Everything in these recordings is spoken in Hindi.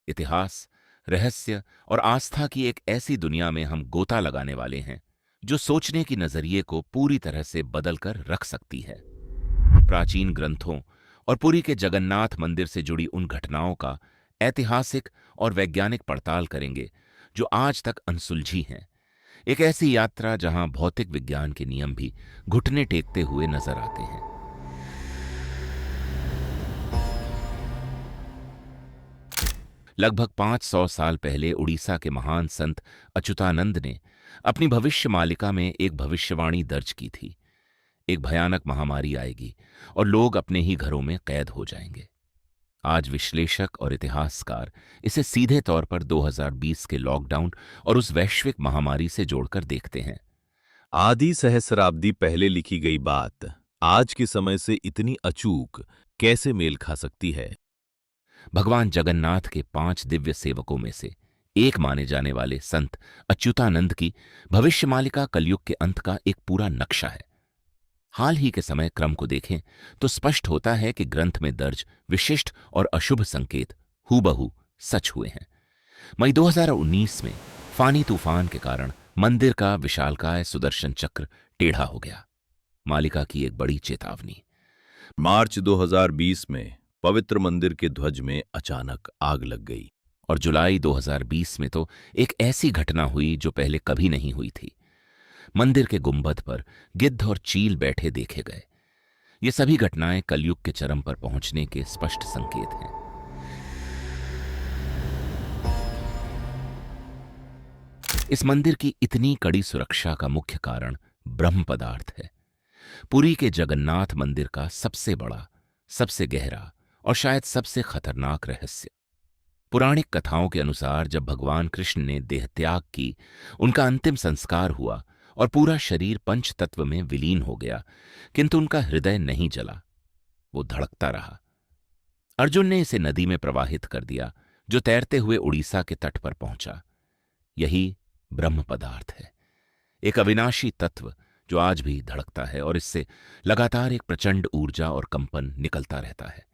इतिहास, रहस्य और आस्था की एक ऐसी दुनिया में हम गोता लगाने वाले हैं जो सोचने की नजरिए को पूरी तरह से बदलकर रख सकती है। प्राचीन ग्रंथों और पुरी के जगन्नाथ मंदिर से जुड़ी उन घटनाओं का ऐतिहासिक और वैज्ञानिक पड़ताल करेंगे जो आज तक अनसुलझी हैं। एक ऐसी यात्रा जहां भौतिक विज्ञान के नियम भी घुटने टेकते हुए नजर आते हैं। लगभग 500 साल पहले उड़ीसा के महान संत अच्युतानंद ने अपनी भविष्य मालिका में एक भविष्यवाणी दर्ज की थी। एक भयानक महामारी आएगी और लोग अपने ही घरों में कैद हो जाएंगे। आज विश्लेषक और इतिहासकार इसे सीधे तौर पर 2020 के लॉकडाउन और उस वैश्विक महामारी से जोड़कर देखते हैं। आधी सहस्राब्दी पहले लिखी गई बात आज के समय से इतनी अचूक कैसे मेल खा सकती है? भगवान जगन्नाथ के 5 दिव्य सेवकों में से एक माने जाने वाले संत अच्युतानंद की भविष्यमालिका कलयुग के अंत का एक पूरा नक्शा है। हाल ही के समय क्रम को देखें तो स्पष्ट होता है कि ग्रंथ में दर्ज विशिष्ट और अशुभ संकेत हूबहू सच हुए हैं। मई 2019 में फानी तूफान के कारण मंदिर का विशालकाय सुदर्शन चक्र टेढ़ा हो गया। मालिका की एक बड़ी चेतावनी। मार्च 2020 में पवित्र मंदिर के ध्वज में अचानक आग लग गई। और जुलाई 2020 में तो एक ऐसी घटना हुई जो पहले कभी नहीं हुई थी। मंदिर के गुंबद पर गिद्ध और चील बैठे देखे गए। ये सभी घटनाएं कलयुग के चरम पर पहुंचने के स्पष्ट संकेत हैं। इस मंदिर की इतनी कड़ी सुरक्षा का मुख्य कारण ब्रह्म पदार्थ है। पुरी के जगन्नाथ मंदिर का सबसे बड़ा, सबसे गहरा और शायद सबसे खतरनाक रहस्य। पुराणिक कथाओं के अनुसार जब भगवान कृष्ण ने देह त्याग की, उनका अंतिम संस्कार हुआ और पूरा शरीर पंच तत्व में विलीन हो गया, किंतु उनका हृदय नहीं जला, वो धड़कता रहा। अर्जुन ने इसे नदी में प्रवाहित कर दिया जो तैरते हुए उड़ीसा के तट पर पहुंचा। यही ब्रह्म पदार्थ है, एक अविनाशी तत्व जो आज भी धड़कता है और इससे लगातार एक प्रचंड ऊर्जा और कंपन निकलता रहता है।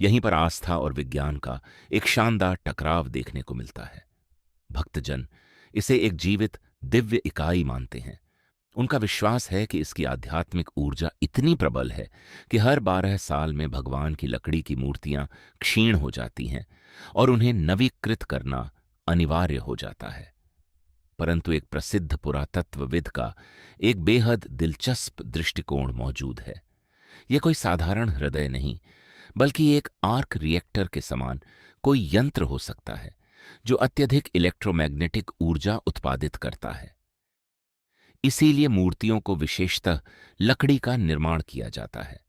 यहीं पर आस्था और विज्ञान का एक शानदार टकराव देखने को मिलता है। भक्तजन इसे एक जीवित दिव्य इकाई मानते हैं। उनका विश्वास है कि इसकी आध्यात्मिक ऊर्जा इतनी प्रबल है कि हर 12 साल में भगवान की लकड़ी की मूर्तियां क्षीण हो जाती हैं और उन्हें नवीकृत करना अनिवार्य हो जाता है। परंतु एक प्रसिद्ध पुरातत्वविद का एक बेहद दिलचस्प दृष्टिकोण मौजूद है। यह कोई साधारण हृदय नहीं, बल्कि एक आर्क रिएक्टर के समान कोई यंत्र हो सकता है जो अत्यधिक इलेक्ट्रोमैग्नेटिक ऊर्जा उत्पादित करता है। इसीलिए मूर्तियों को विशेषतः लकड़ी का निर्माण किया जाता है,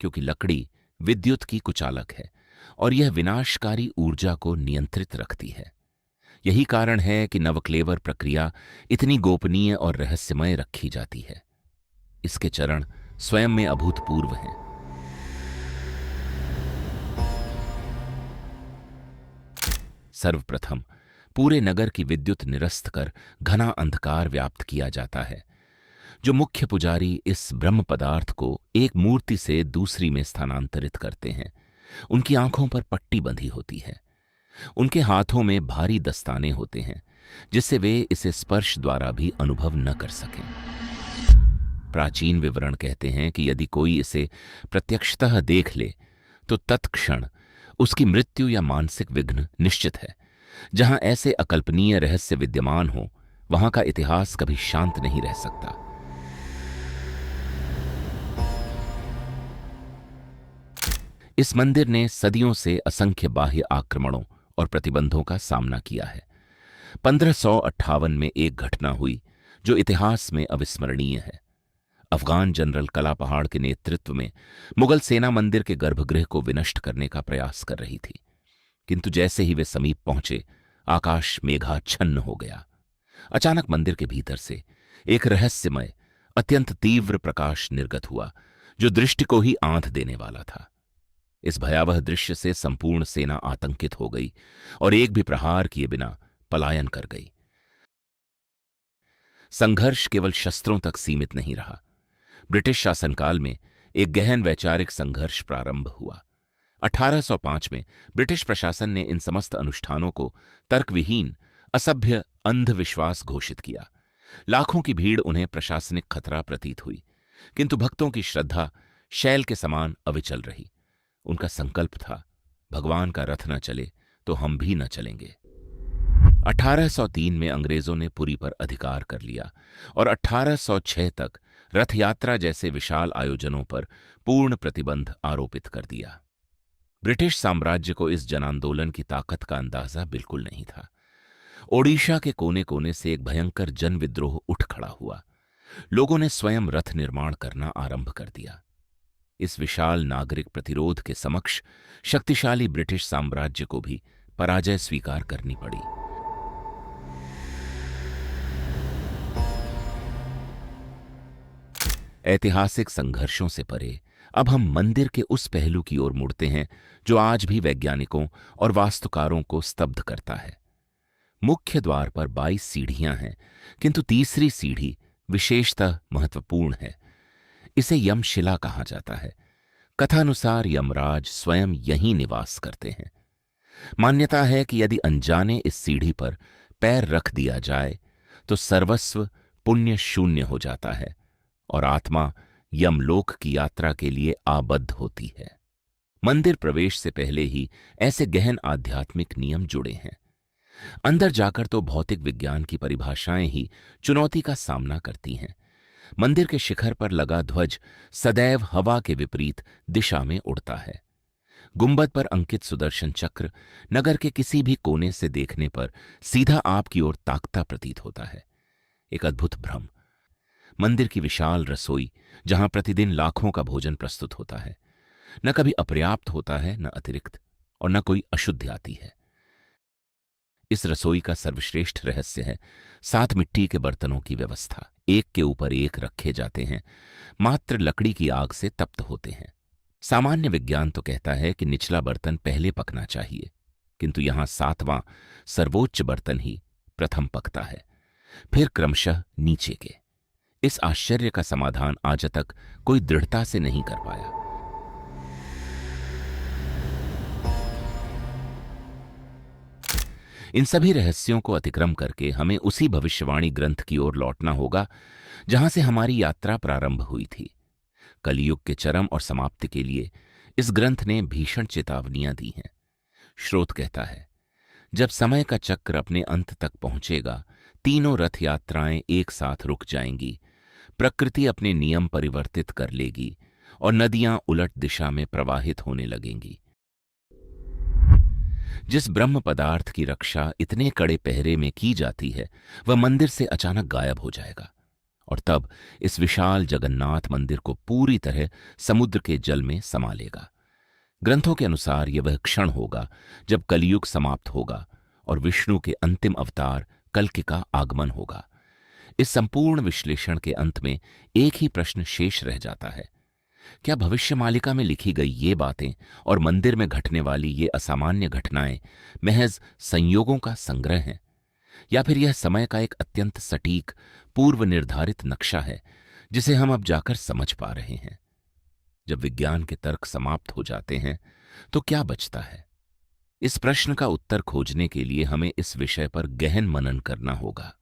क्योंकि लकड़ी विद्युत की कुचालक है और यह विनाशकारी ऊर्जा को नियंत्रित रखती है। यही कारण है कि नवक्लेवर प्रक्रिया इतनी गोपनीय और रहस्यमय रखी जाती है। इसके चरण स्वयं में अभूतपूर्व हैं। सर्वप्रथम पूरे नगर की विद्युत निरस्त कर घना अंधकार व्याप्त किया जाता है। जो मुख्य पुजारी इस ब्रह्म पदार्थ को एक मूर्ति से दूसरी में स्थानांतरित करते हैं, उनकी आंखों पर पट्टी बंधी होती है। उनके हाथों में भारी दस्ताने होते हैं जिससे वे इसे स्पर्श द्वारा भी अनुभव न कर सकें। प्राचीन विवरण कहते हैं कि यदि कोई इसे प्रत्यक्षतः देख ले तो तत्क्षण उसकी मृत्यु या मानसिक विघ्न निश्चित है। जहां ऐसे अकल्पनीय रहस्य विद्यमान हो, वहां का इतिहास कभी शांत नहीं रह सकता। इस मंदिर ने सदियों से असंख्य बाह्य आक्रमणों और प्रतिबंधों का सामना किया है। 1558 में एक घटना हुई जो इतिहास में अविस्मरणीय है। अफगान जनरल कला पहाड़ के नेतृत्व में मुगल सेना मंदिर के गर्भगृह को विनष्ट करने का प्रयास कर रही थी, किंतु जैसे ही वे समीप पहुंचे, आकाश मेघाच्छन्न हो गया। अचानक मंदिर के भीतर से एक रहस्यमय, अत्यंत तीव्र प्रकाश निर्गत हुआ जो दृष्टि को ही आंध देने वाला था। इस भयावह दृश्य से संपूर्ण सेना आतंकित हो गई और एक भी प्रहार किए बिना पलायन कर गई। संघर्ष केवल शस्त्रों तक सीमित नहीं रहा। ब्रिटिश शासनकाल में एक गहन वैचारिक संघर्ष प्रारंभ हुआ। 1805 में ब्रिटिश प्रशासन ने इन समस्त अनुष्ठानों को तर्कविहीन, असभ्य, अंधविश्वास घोषित किया। लाखों की भीड़ उन्हें प्रशासनिक खतरा प्रतीत हुई, किंतु भक्तों की श्रद्धा शैल के समान अविचल रही। उनका संकल्प था, भगवान का रथ न चले तो हम भी न चलेंगे। 1803 में अंग्रेजों ने पुरी पर अधिकार कर लिया और 1806 तक रथ यात्रा जैसे विशाल आयोजनों पर पूर्ण प्रतिबंध आरोपित कर दिया। ब्रिटिश साम्राज्य को इस जनांदोलन की ताकत का अंदाजा बिल्कुल नहीं था। ओडिशा के कोने कोने से एक भयंकर जन विद्रोह उठ खड़ा हुआ। लोगों ने स्वयं रथ निर्माण करना आरंभ कर दिया। इस विशाल नागरिक प्रतिरोध के समक्ष शक्तिशाली ब्रिटिश साम्राज्य को भी पराजय स्वीकार करनी पड़ी। ऐतिहासिक संघर्षों से परे अब हम मंदिर के उस पहलू की ओर मुड़ते हैं जो आज भी वैज्ञानिकों और वास्तुकारों को स्तब्ध करता है। मुख्य द्वार पर 22 सीढ़ियां हैं, किंतु तीसरी सीढ़ी विशेषतः महत्वपूर्ण है। इसे यमशिला कहा जाता है। कथानुसार यमराज स्वयं यहीं निवास करते हैं। मान्यता है कि यदि अनजाने इस सीढ़ी पर पैर रख दिया जाए तो सर्वस्व पुण्य शून्य हो जाता है और आत्मा यमलोक की यात्रा के लिए आबद्ध होती है। मंदिर प्रवेश से पहले ही ऐसे गहन आध्यात्मिक नियम जुड़े हैं। अंदर जाकर तो भौतिक विज्ञान की परिभाषाएं ही चुनौती का सामना करती हैं। मंदिर के शिखर पर लगा ध्वज सदैव हवा के विपरीत दिशा में उड़ता है। गुंबद पर अंकित सुदर्शन चक्र नगर के किसी भी कोने से देखने पर सीधा आपकी ओर ताकता प्रतीत होता है। एक अद्भुत भ्रम। मंदिर की विशाल रसोई, जहां प्रतिदिन लाखों का भोजन प्रस्तुत होता है, न कभी अपर्याप्त होता है, न अतिरिक्त, और न कोई अशुद्धि आती है। इस रसोई का सर्वश्रेष्ठ रहस्य है 7 मिट्टी के बर्तनों की व्यवस्था। एक के ऊपर एक रखे जाते हैं, मात्र लकड़ी की आग से तप्त होते हैं। सामान्य विज्ञान तो कहता है कि निचला बर्तन पहले पकना चाहिए, किंतु यहां 7वां सर्वोच्च बर्तन ही प्रथम पकता है, फिर क्रमशः नीचे के। इस आश्चर्य का समाधान आज तक कोई दृढ़ता से नहीं कर पाया। इन सभी रहस्यों को अतिक्रम करके हमें उसी भविष्यवाणी ग्रंथ की ओर लौटना होगा जहां से हमारी यात्रा प्रारंभ हुई थी। कलियुग के चरम और समाप्ति के लिए इस ग्रंथ ने भीषण चेतावनियां दी हैं। श्रोत कहता है, जब समय का चक्र अपने अंत तक पहुंचेगा, तीनों रथ यात्राएं एक साथ रुक जाएंगी, प्रकृति अपने नियम परिवर्तित कर लेगी और नदियां उलट दिशा में प्रवाहित होने लगेंगी। जिस ब्रह्म पदार्थ की रक्षा इतने कड़े पहरे में की जाती है, वह मंदिर से अचानक गायब हो जाएगा और तब इस विशाल जगन्नाथ मंदिर को पूरी तरह समुद्र के जल में समा लेगा। ग्रंथों के अनुसार यह वह क्षण होगा जब कलियुग समाप्त होगा और विष्णु के अंतिम अवतार कल्कि का आगमन होगा। इस संपूर्ण विश्लेषण के अंत में एक ही प्रश्न शेष रह जाता है, क्या भविष्यमालिका में लिखी गई ये बातें और मंदिर में घटने वाली ये असामान्य घटनाएं महज संयोगों का संग्रह हैं, या फिर यह समय का एक अत्यंत सटीक पूर्व निर्धारित नक्शा है जिसे हम अब जाकर समझ पा रहे हैं? जब विज्ञान के तर्क समाप्त हो जाते हैं तो क्या बचता है? इस प्रश्न का उत्तर खोजने के लिए हमें इस विषय पर गहन मनन करना होगा।